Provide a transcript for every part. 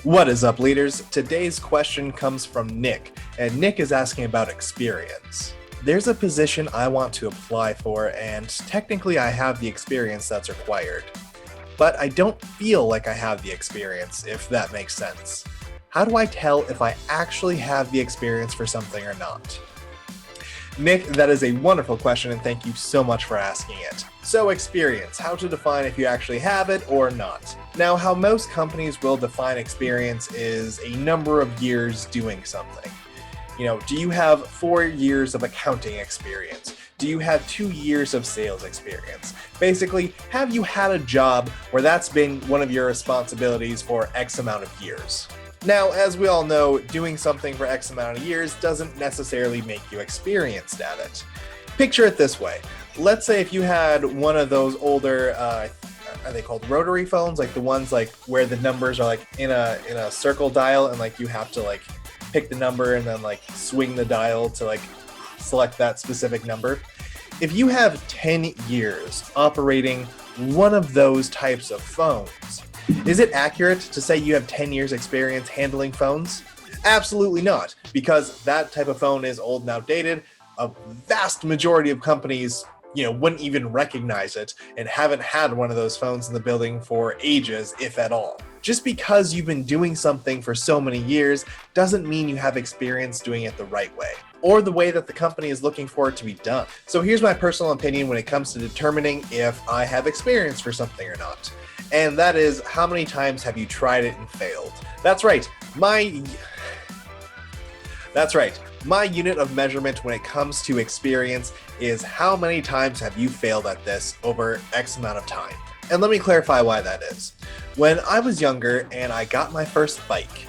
What is up, leaders? Today's question comes from Nick, and Nick is asking about experience. There's a position I want to apply for, and technically I have the experience that's required. But I don't feel like I have the experience, if that makes sense. How do I tell if I actually have the experience for something or not? Nick, that is a wonderful question, and thank you so much for asking it. So experience, how to define if you actually have it or not. Now, how most companies will define experience is a number of years doing something. Do you have 4 years of accounting experience? Do you have 2 years of sales experience? Basically, have you had a job where that's been one of your responsibilities for X amount of years? Now, as we all know, doing something for X amount of years doesn't necessarily make you experienced at it. Picture it this way. Let's say if you had one of those older, are they called rotary phones? Like the ones like where the numbers are like in a circle dial, and like you have to like pick the number and then like swing the dial to like select that specific number. If you have 10 years operating one of those types of phones, is it accurate to say you have 10 years experience handling phones? Absolutely not, because that type of phone is old and outdated. A vast majority of companies, wouldn't even recognize it and haven't had one of those phones in the building for ages, if at all. Just because you've been doing something for so many years doesn't mean you have experience doing it the right way, or the way that the company is looking for it to be done. So here's my personal opinion when it comes to determining if I have experience for something or not. And that is, how many times have you tried it and failed? That's right. My unit of measurement when it comes to experience is how many times have you failed at this over X amount of time. And let me clarify why that is. When I was younger and I got my first bike,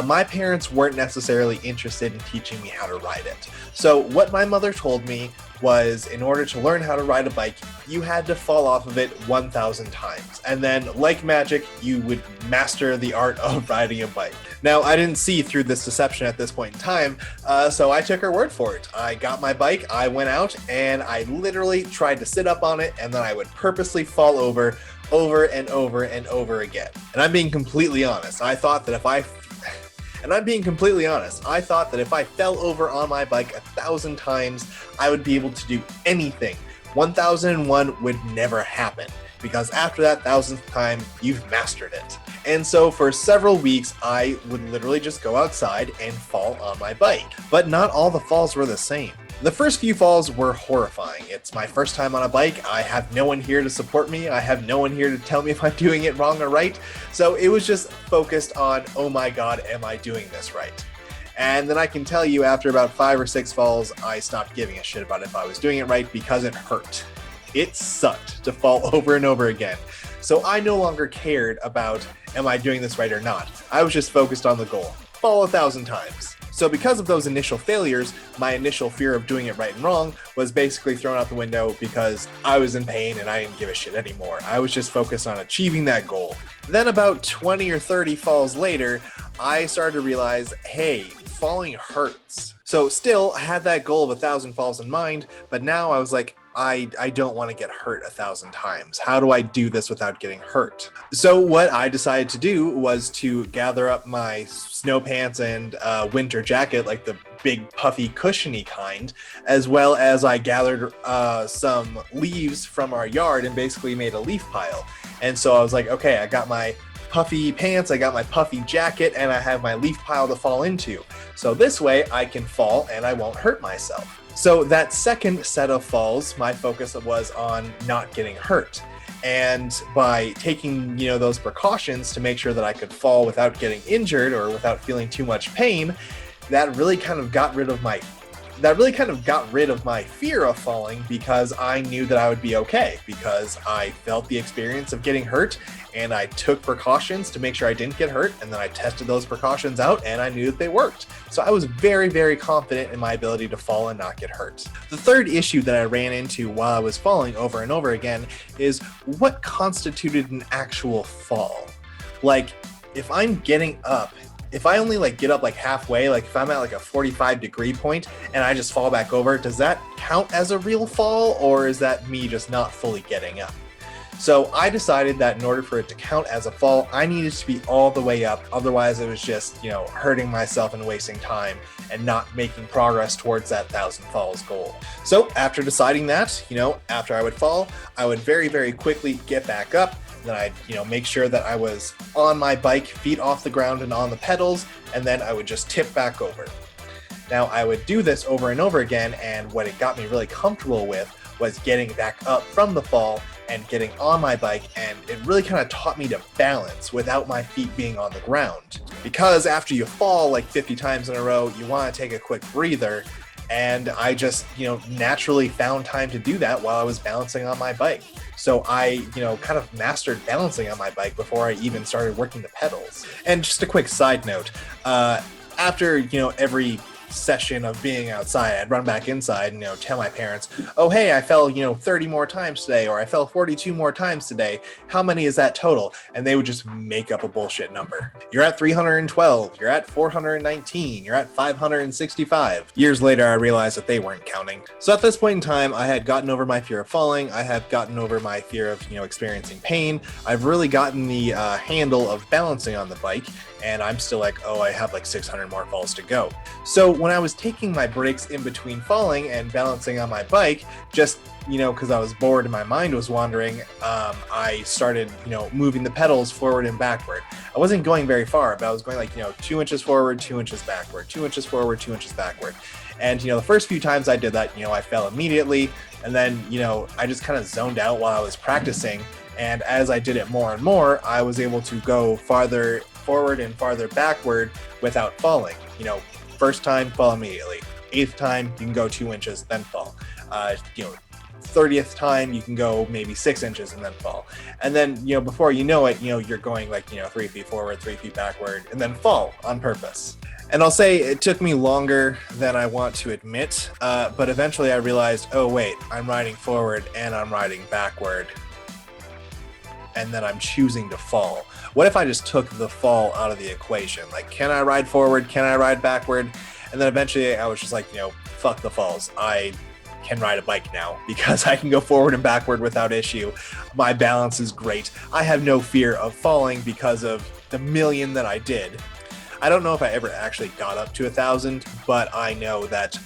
my parents weren't necessarily interested in teaching me how to ride it. So what my mother told me was, in order to learn how to ride a bike, you had to fall off of it 1,000 times. And then, like magic, you would master the art of riding a bike. Now, I didn't see through this deception at this point in time, so I took her word for it. I got my bike, I went out, and I literally tried to sit up on it, and then I would purposely fall over and over and over again. And I'm being completely honest. I thought that if I fell over on my bike 1,000 times, I would be able to do anything. 1,001 would never happen, because after that 1,000th time, you've mastered it. And so for several weeks, I would literally just go outside and fall on my bike. But not all the falls were the same. The first few falls were horrifying. It's my first time on a bike. I have no one here to support me. I have no one here to tell me if I'm doing it wrong or right. So it was just focused on, oh my God, am I doing this right? And then I can tell you, after about 5 or 6 falls, I stopped giving a shit about if I was doing it right, because it hurt. It sucked to fall over and over again. So I no longer cared about, am I doing this right or not? I was just focused on the goal. Fall 1,000 times. So because of those initial failures, my initial fear of doing it right and wrong was basically thrown out the window, because I was in pain and I didn't give a shit anymore. I was just focused on achieving that goal. Then about 20 or 30 falls later, I started to realize, hey, falling hurts. So still, I had that goal of 1,000 falls in mind, but now I was like, I don't want to get hurt 1,000 times. How do I do this without getting hurt? So what I decided to do was to gather up my snow pants and winter jacket, like the big puffy cushiony kind, as well as I gathered some leaves from our yard and basically made a leaf pile. And so I was like, okay, I got my puffy pants, I got my puffy jacket, and I have my leaf pile to fall into. So this way I can fall and I won't hurt myself. So that second set of falls, my focus was on not getting hurt. And by taking, those precautions to make sure that I could fall without getting injured or without feeling too much pain, that really kind of got rid of my fear of falling, because I knew that I would be okay, because I felt the experience of getting hurt and I took precautions to make sure I didn't get hurt, and then I tested those precautions out and I knew that they worked. So I was very, very confident in my ability to fall and not get hurt. The third issue that I ran into while I was falling over and over again is what constituted an actual fall. Like, if I'm getting up, if I only get up halfway, if I'm at a 45-degree point and I just fall back over, does that count as a real fall, or is that me just not fully getting up? So I decided that in order for it to count as a fall, I needed to be all the way up. Otherwise, it was just, hurting myself and wasting time and not making progress towards that 1,000 falls goal. So after deciding that, after I would fall, I would very, very quickly get back up. Then I'd, make sure that I was on my bike, feet off the ground and on the pedals, and then I would just tip back over. Now, I would do this over and over again, and what it got me really comfortable with was getting back up from the fall and getting on my bike, and it really kind of taught me to balance without my feet being on the ground. Because after you fall like 50 times in a row, you want to take a quick breather, and I just, naturally found time to do that while I was balancing on my bike. So I, kind of mastered balancing on my bike before I even started working the pedals. And just a quick side note, after, every session of being outside, I'd run back inside and, tell my parents, oh, hey, I fell, 30 more times today, or I fell 42 more times today. How many is that total? And they would just make up a bullshit number. You're at 312, you're at 419, you're at 565. Years later, I realized that they weren't counting. So at this point in time, I had gotten over my fear of falling. I had gotten over my fear of, experiencing pain. I've really gotten the handle of balancing on the bike. And I'm still like, oh, I have like 600 more falls to go. So when I was taking my breaks in between falling and balancing on my bike, just, because I was bored and my mind was wandering, I started, moving the pedals forward and backward. I wasn't going very far, but I was going like, 2 inches forward, 2 inches backward, 2 inches forward, 2 inches backward. And, the first few times I did that, I fell immediately. And then, I just kind of zoned out while I was practicing. And as I did it more and more, I was able to go farther forward and farther backward without falling. First time, fall immediately. 8th time, you can go 2 inches, then fall. 30th time, you can go maybe 6 inches and then fall. And then, before you know it, you're going like, 3 feet forward, 3 feet backward, and then fall on purpose. And I'll say it took me longer than I want to admit, but eventually I realized, oh wait, I'm riding forward and I'm riding backward. And then I'm choosing to fall. What if I just took the fall out of the equation? Like, can I ride forward? Can I ride backward? And then eventually I was just like, fuck the falls. I can ride a bike now because I can go forward and backward without issue. My balance is great. I have no fear of falling because of the million that I did. I don't know if I ever actually got up to 1,000, but I know that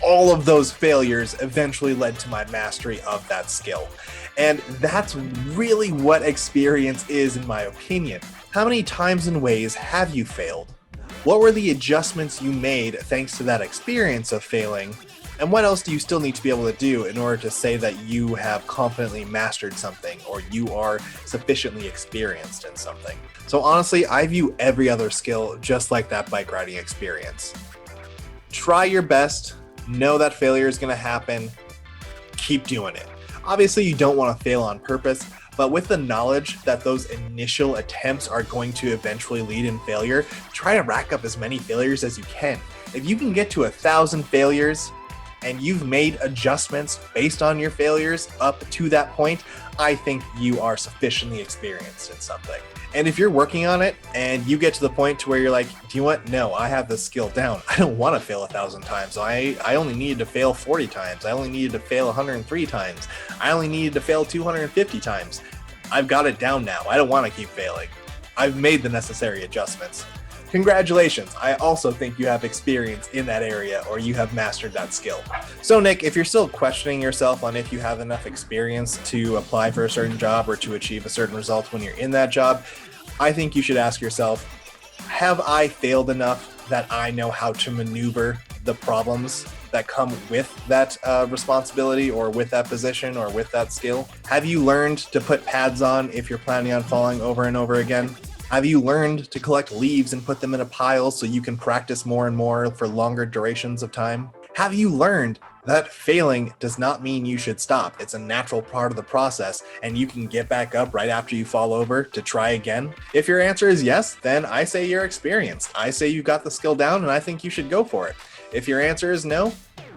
all of those failures eventually led to my mastery of that skill. And that's really what experience is, in my opinion. How many times and ways have you failed? What were the adjustments you made thanks to that experience of failing? And what else do you still need to be able to do in order to say that you have confidently mastered something or you are sufficiently experienced in something? So honestly, I view every other skill just like that bike riding experience. Try your best, know that failure is going to happen, keep doing it. Obviously, you don't want to fail on purpose, but with the knowledge that those initial attempts are going to eventually lead in failure, try to rack up as many failures as you can. If you can get to 1,000 failures and you've made adjustments based on your failures up to that point, I think you are sufficiently experienced in something. And if you're working on it and you get to the point to where you're like, do you know what? No, I have this skill down. I don't want to fail 1,000 times. I only needed to fail 40 times. I only needed to fail 103 times. I only needed to fail 250 times. I've got it down now. I don't want to keep failing. I've made the necessary adjustments. Congratulations. I also think you have experience in that area or you have mastered that skill. So Nick, if you're still questioning yourself on if you have enough experience to apply for a certain job or to achieve a certain result when you're in that job, I think you should ask yourself, have I failed enough that I know how to maneuver the problems that come with that responsibility or with that position or with that skill? Have you learned to put pads on if you're planning on falling over and over again? Have you learned to collect leaves and put them in a pile so you can practice more and more for longer durations of time? Have you learned that failing does not mean you should stop? It's a natural part of the process, and you can get back up right after you fall over to try again. If your answer is yes, then I say you're experienced. I say you've got the skill down, and I think you should go for it. If your answer is no,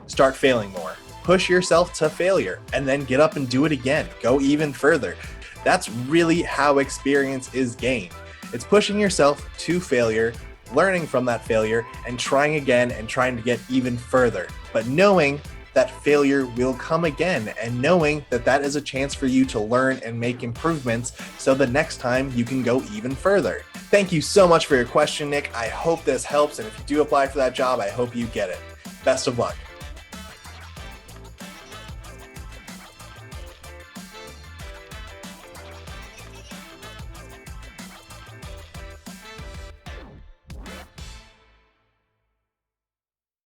start failing more. Push yourself to failure, and then get up and do it again. Go even further. That's really how experience is gained. It's pushing yourself to failure, learning from that failure, and trying again and trying to get even further. But knowing that failure will come again, and knowing that that is a chance for you to learn and make improvements so the next time you can go even further. Thank you so much for your question, Nick. I hope this helps, and if you do apply for that job, I hope you get it. Best of luck.